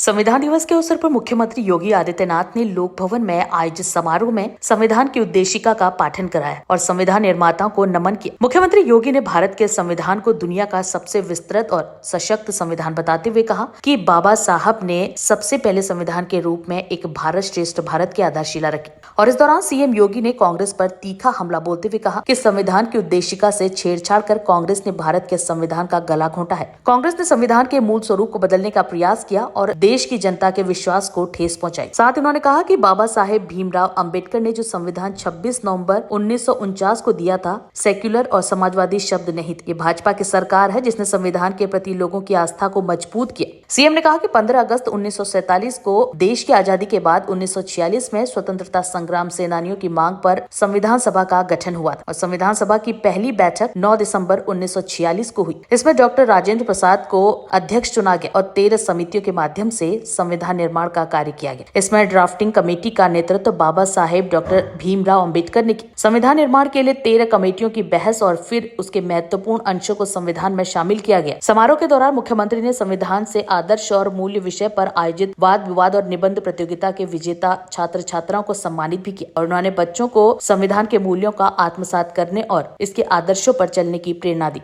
संविधान दिवस के अवसर पर मुख्यमंत्री योगी आदित्यनाथ ने लोक भवन में आयोजित समारोह में संविधान की उद्देशिका का पाठन कराया और संविधान निर्माताओं को नमन किया। मुख्यमंत्री योगी ने भारत के संविधान को दुनिया का सबसे विस्तृत और सशक्त संविधान बताते हुए कहा कि बाबा साहब ने सबसे पहले संविधान के रूप में एक भारत श्रेष्ठ भारत की आधारशिला रखी। और इस दौरान सीएम योगी ने कांग्रेस पर तीखा हमला बोलते हुए कहा कि संविधान की उद्देशिका से छेड़छाड़ कर कांग्रेस ने भारत के संविधान का गला घोंटा है। कांग्रेस ने संविधान के मूल स्वरूप को बदलने का प्रयास किया और देश की जनता के विश्वास को ठेस पहुंचाई। साथ ही उन्होंने कहा कि बाबा साहेब भीमराव अंबेडकर ने जो संविधान 26 नवंबर 1949 को दिया था, सेक्युलर और समाजवादी शब्द नहीं थे। ये भाजपा की सरकार है जिसने संविधान के प्रति लोगों की आस्था को मजबूत किया। सीएम ने कहा कि 15 अगस्त 1947 को देश की आजादी के बाद 1946 में स्वतंत्रता संग्राम सेनानियों की मांग पर संविधान सभा का गठन हुआ और संविधान सभा की पहली बैठक 9 दिसंबर 1946 को हुई। इसमें डॉक्टर राजेंद्र प्रसाद को अध्यक्ष चुना गया और 13 समितियों के माध्यम से संविधान निर्माण का कार्य किया गया। इसमें ड्राफ्टिंग कमेटी का नेतृत्व बाबा साहेब डॉक्टर भीमराव अंबेडकर ने किया। संविधान निर्माण के लिए 13 कमेटियों की बहस और फिर उसके महत्वपूर्ण अंशों को संविधान में शामिल किया गया। समारोह के दौरान मुख्यमंत्री ने संविधान से आदर्श और मूल्य विषय पर आयोजित वाद विवाद और निबंध प्रतियोगिता के विजेता छात्र छात्राओं को सम्मानित भी किया और उन्होंने बच्चों को संविधान के मूल्यों का आत्मसात करने और इसके आदर्शों पर चलने की प्रेरणा दी।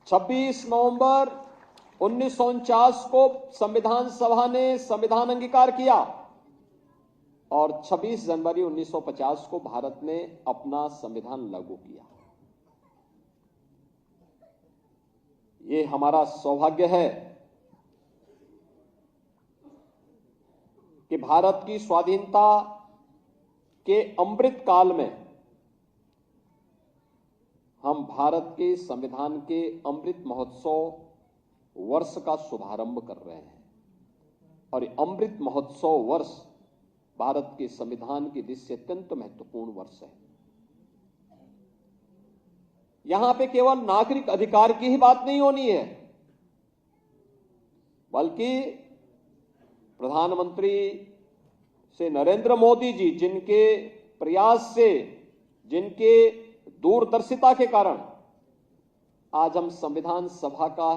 26 नवंबर 1949 को संविधान सभा ने संविधान अंगीकार किया और 26 जनवरी 1950 को भारत ने अपना संविधान लागू किया। ये हमारा सौभाग्य है कि भारत की स्वाधीनता के अमृत काल में हम भारत के संविधान के अमृत महोत्सव वर्ष का शुभारंभ कर रहे हैं और अमृत महोत्सव वर्ष भारत के संविधान की दृष्टि से अत्यंत महत्वपूर्ण वर्ष है। यहां पे केवल नागरिक अधिकार की ही बात नहीं होनी है, बल्कि प्रधानमंत्री से नरेंद्र मोदी जी जिनके प्रयास से, जिनके दूरदर्शिता के कारण आज हम संविधान सभा का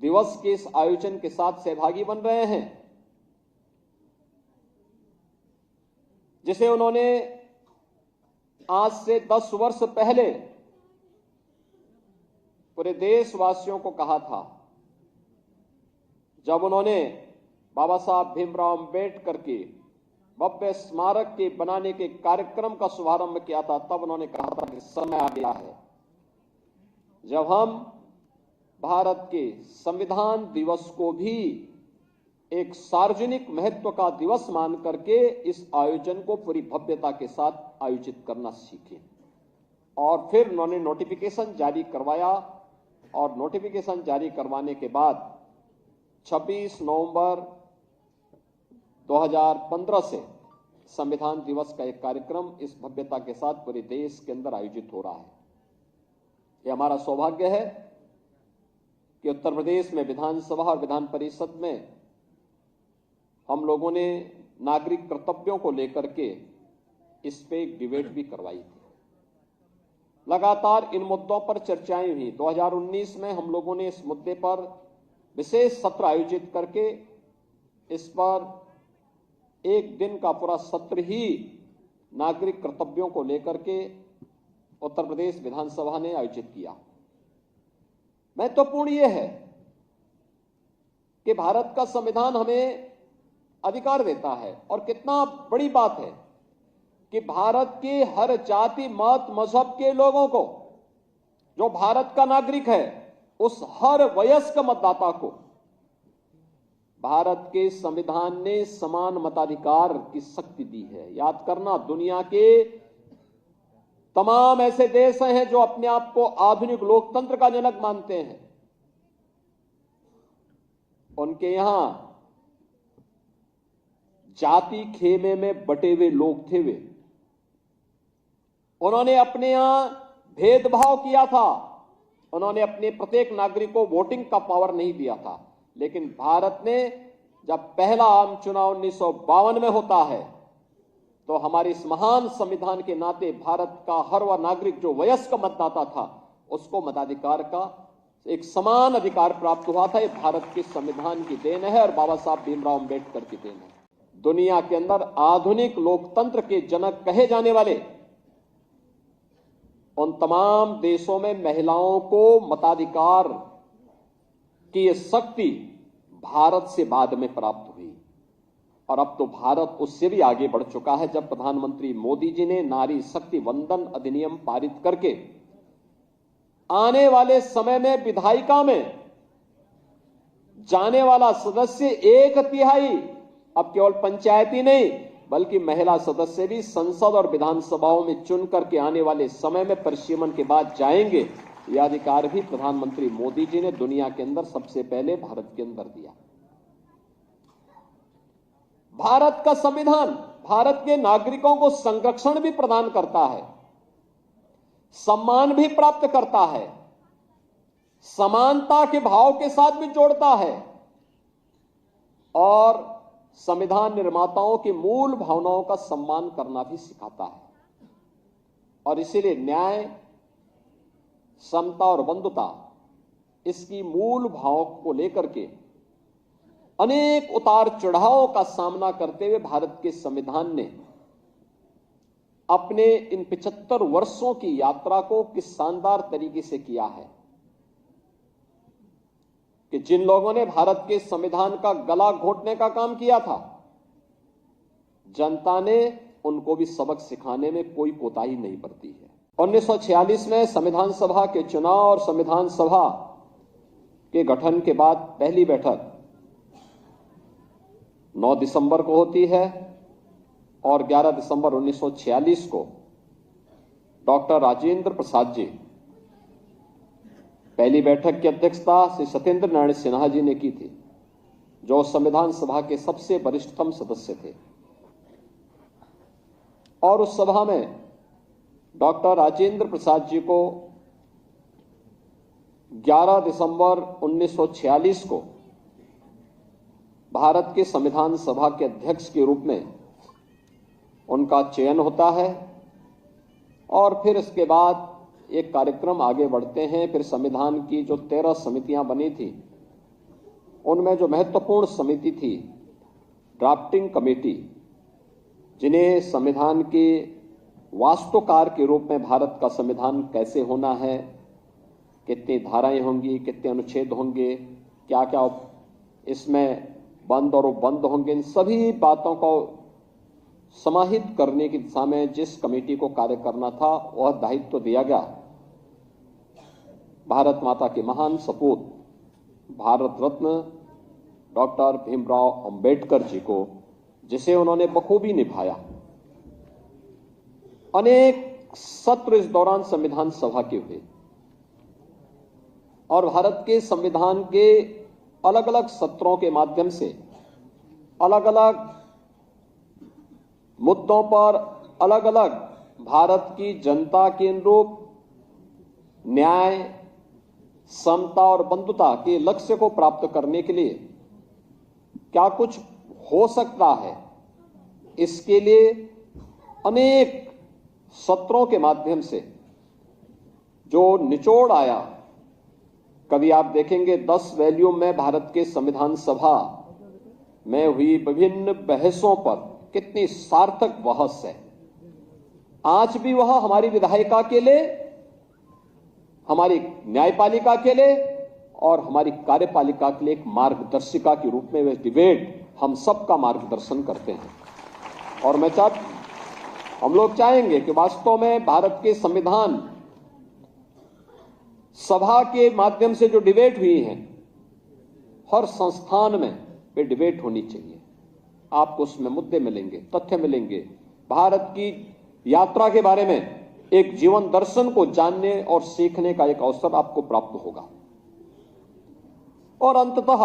दिवस के इस आयोजन के साथ सहभागी बन रहे हैं, जिसे उन्होंने आज से 10 वर्ष पहले पूरे देशवासियों को कहा था, जब उन्होंने बाबा साहब भीमराव अंबेडकर के भव्य स्मारक के बनाने के कार्यक्रम का शुभारंभ किया था। तब उन्होंने कहा था कि समय आ गया है जब हम भारत के संविधान दिवस को भी एक सार्वजनिक महत्व का दिवस मान करके इस आयोजन को पूरी भव्यता के साथ आयोजित करना सीखें। और फिर उन्होंने नोटिफिकेशन जारी करवाया और नोटिफिकेशन जारी करवाने के बाद 26 नवंबर 2015 से संविधान दिवस का एक कार्यक्रम इस भव्यता के साथ पूरे देश के अंदर आयोजित हो रहा है। यह हमारा सौभाग्य है कि उत्तर प्रदेश में विधानसभा और विधान परिषद में हम लोगों ने नागरिक कर्तव्यों को लेकर के इस पे एक डिबेट भी करवाई थी। लगातार इन मुद्दों पर चर्चाएं हुई। 2019 में हम लोगों ने इस मुद्दे पर विशेष सत्र आयोजित करके इस पर एक दिन का पूरा सत्र ही नागरिक कर्तव्यों को लेकर के उत्तर प्रदेश विधानसभा ने आयोजित किया। महत्वपूर्ण यह है कि भारत का संविधान हमें अधिकार देता है और कितना बड़ी बात है कि भारत के हर जाति मत मजहब के लोगों को, जो भारत का नागरिक है, उस हर वयस्क मतदाता को भारत के संविधान ने समान मताधिकार की शक्ति दी है। याद करना, दुनिया के तमाम ऐसे देश हैं जो अपने आप को आधुनिक लोकतंत्र का जनक मानते हैं, उनके यहां जाति खेमे में बटे हुए लोग थे। वे उन्होंने अपने यहां भेदभाव किया था, उन्होंने अपने प्रत्येक नागरिक को वोटिंग का पावर नहीं दिया था। लेकिन भारत ने जब पहला आम चुनाव 1952 में होता है तो हमारे इस महान संविधान के नाते भारत का हर वह नागरिक जो वयस्क मतदाता था, उसको मताधिकार का एक समान अधिकार प्राप्त हुआ था। ये भारत के संविधान की देन है और बाबा साहब भीमराव अंबेडकर की देन है। दुनिया के अंदर आधुनिक लोकतंत्र के जनक कहे जाने वाले उन तमाम देशों में महिलाओं को मताधिकार की ये शक्ति भारत से बाद में प्राप्त हुई और अब तो भारत उससे भी आगे बढ़ चुका है। जब प्रधानमंत्री मोदी जी ने नारी शक्ति वंदन अधिनियम पारित करके आने वाले समय में विधायिका में जाने वाला सदस्य 1/3 अब केवल पंचायती नहीं बल्कि महिला सदस्य भी संसद और विधानसभाओं में चुन करके आने वाले समय में परिसीमन के बाद जाएंगे। यह अधिकार भी प्रधानमंत्री मोदी जी ने दुनिया के अंदर सबसे पहले भारत के अंदर दिया। भारत का संविधान भारत के नागरिकों को संरक्षण भी प्रदान करता है, सम्मान भी प्राप्त करता है, समानता के भाव के साथ भी जोड़ता है और संविधान निर्माताओं की मूल भावनाओं का सम्मान करना भी सिखाता है। और इसीलिए न्याय, समता और बंधुता इसकी मूल भाव को लेकर के अनेक उतार चढ़ावों का सामना करते हुए भारत के संविधान ने अपने इन 75 वर्षों की यात्रा को किस शानदार तरीके से किया है कि जिन लोगों ने भारत के संविधान का गला घोंटने का काम किया था, जनता ने उनको भी सबक सिखाने में कोई कोताही नहीं बरती है। 1946 में संविधान सभा के चुनाव और संविधान सभा के गठन के बाद पहली बैठक 9 दिसंबर को होती है और 11 दिसंबर 1946 को डॉक्टर राजेंद्र प्रसाद जी पहली बैठक की अध्यक्षता श्री सत्येंद्र नारायण सिन्हा जी ने की थी, जो संविधान सभा के सबसे वरिष्ठतम सदस्य थे। और उस सभा में डॉक्टर राजेंद्र प्रसाद जी को 11 दिसंबर 1946 को भारत के संविधान सभा के अध्यक्ष के रूप में उनका चयन होता है और फिर इसके बाद एक कार्यक्रम आगे बढ़ते हैं। फिर संविधान की जो 13 समितियां बनी थी, उनमें जो महत्वपूर्ण समिति थी ड्राफ्टिंग कमेटी, जिन्हें संविधान के वास्तुकार के रूप में भारत का संविधान कैसे होना है, कितनी धाराएं होंगी, कितने अनुच्छेद होंगे, क्या क्या इसमें बंद और बंद होंगे, इन सभी बातों को समाहित करने की दिशा में जिस कमेटी को कार्य करना था वह दायित्व दिया गया भारत माता के महान सपूत भारत रत्न डॉक्टर भीमराव अंबेडकर जी को, जिसे उन्होंने बखूबी निभाया। अनेक सत्र इस दौरान संविधान सभा के हुए और भारत के संविधान के अलग अलग सत्रों के माध्यम से अलग अलग मुद्दों पर अलग अलग भारत की जनता के अनुरूप न्याय, समता और बंधुता के लक्ष्य को प्राप्त करने के लिए क्या कुछ हो सकता है, इसके लिए अनेक सत्रों के माध्यम से जो निचोड़ आया। कभी आप देखेंगे 10 वॉल्यूम में भारत के संविधान सभा में हुई विभिन्न बहसों पर कितनी सार्थक बहस है। आज भी वह हमारी विधायिका के लिए, हमारी न्यायपालिका के लिए और हमारी कार्यपालिका के लिए एक मार्गदर्शिका के रूप में वह डिबेट हम सबका मार्गदर्शन करते हैं। और हम लोग चाहेंगे कि वास्तव में भारत के संविधान सभा के माध्यम से जो डिबेट हुई है, हर संस्थान में वे डिबेट होनी चाहिए। आपको उसमें मुद्दे मिलेंगे, तथ्य मिलेंगे, भारत की यात्रा के बारे में एक जीवन दर्शन को जानने और सीखने का एक अवसर आपको प्राप्त होगा। और अंततः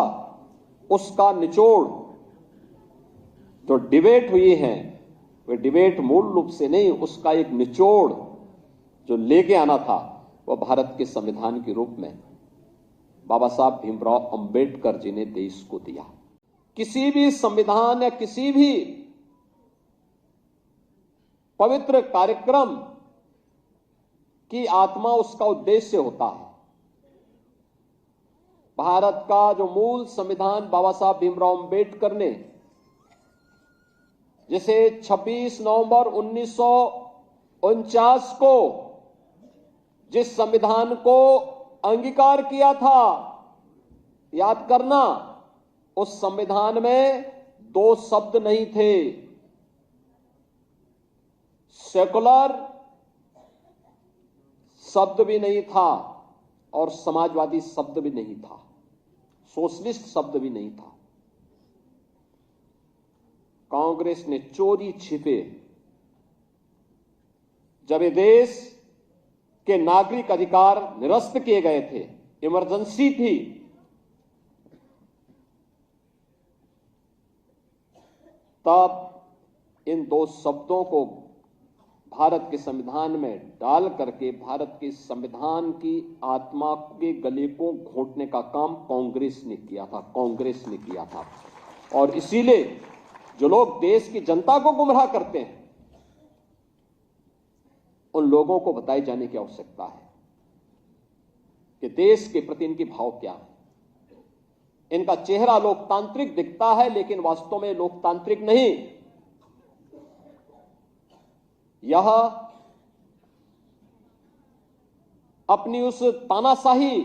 उसका निचोड़ जो डिबेट हुई है, वे डिबेट मूल रूप से नहीं, उसका एक निचोड़ जो लेके आना था वह भारत के संविधान के रूप में बाबा साहब भीमराव अंबेडकर जी ने देश को दिया। किसी भी संविधान या किसी भी पवित्र कार्यक्रम की आत्मा, उसका उद्देश्य होता है। भारत का जो मूल संविधान बाबा साहब भीमराव अंबेडकर ने, जिसे 26 नवंबर 1949 को जिस संविधान को अंगीकार किया था, याद करना, उस संविधान में 2 शब्द नहीं थे। सेकुलर शब्द भी नहीं था और समाजवादी शब्द भी नहीं था, सोशलिस्ट शब्द भी नहीं था। कांग्रेस ने चोरी छिपे, जब ये देश के नागरिक अधिकार निरस्त किए गए थे, इमरजेंसी थी, तब इन 2 शब्दों को भारत के संविधान में डाल करके भारत के संविधान की आत्मा के गले को घोंटने का काम कांग्रेस ने किया था, कांग्रेस ने किया था। और इसीलिए जो लोग देश की जनता को गुमराह करते हैं, उन लोगों को बताए जाने की आवश्यकता है कि देश के प्रति इनकी भाव क्या है। इनका चेहरा लोकतांत्रिक दिखता है, लेकिन वास्तव में लोकतांत्रिक नहीं। यह अपनी उस तानाशाही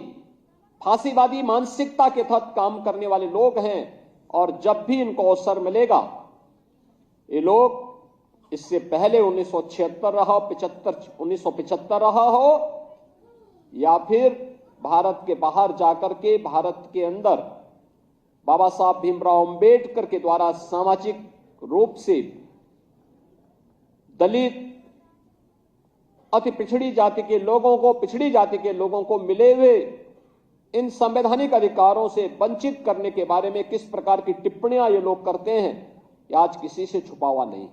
फांसीवादी मानसिकता के तहत काम करने वाले लोग हैं, और जब भी इनको अवसर मिलेगा, ये लोग इससे पहले 1976 रहा, 1975 रहा हो, या फिर भारत के बाहर जाकर के भारत के अंदर बाबा साहब भीमराव अंबेडकर के द्वारा सामाजिक रूप से दलित, अति पिछड़ी जाति के लोगों को, पिछड़ी जाति के लोगों को मिले हुए इन संवैधानिक अधिकारों से वंचित करने के बारे में किस प्रकार की टिप्पणियां ये लोग करते हैं, ये आज किसी से छुपा हुआ नहीं।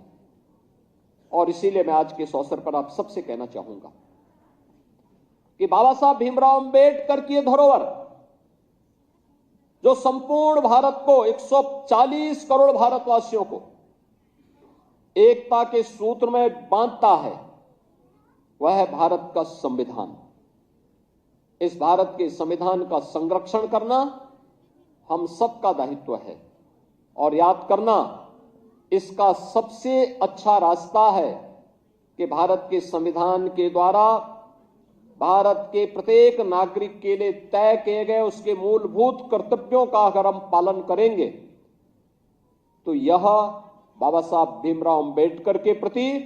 और इसीलिए मैं आज के इस अवसर पर आप सबसे कहना चाहूंगा कि बाबा साहब भीमराव अंबेडकर की ये धरोहर, जो संपूर्ण भारत को, 140 करोड़ भारतवासियों को एकता के सूत्र में बांधता है, वह है भारत का संविधान। इस भारत के संविधान का संरक्षण करना हम सबका दायित्व है, और याद करना, इसका सबसे अच्छा रास्ता है कि भारत के संविधान के द्वारा भारत के प्रत्येक नागरिक के लिए तय किए गए उसके मूलभूत कर्तव्यों का अगर हम पालन करेंगे, तो यह बाबा साहब भीमराव अंबेडकर के प्रति,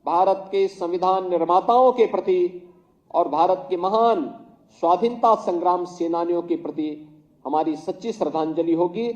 भारत के संविधान निर्माताओं के प्रति और भारत के महान स्वाधीनता संग्राम सेनानियों के प्रति हमारी सच्ची श्रद्धांजलि होगी।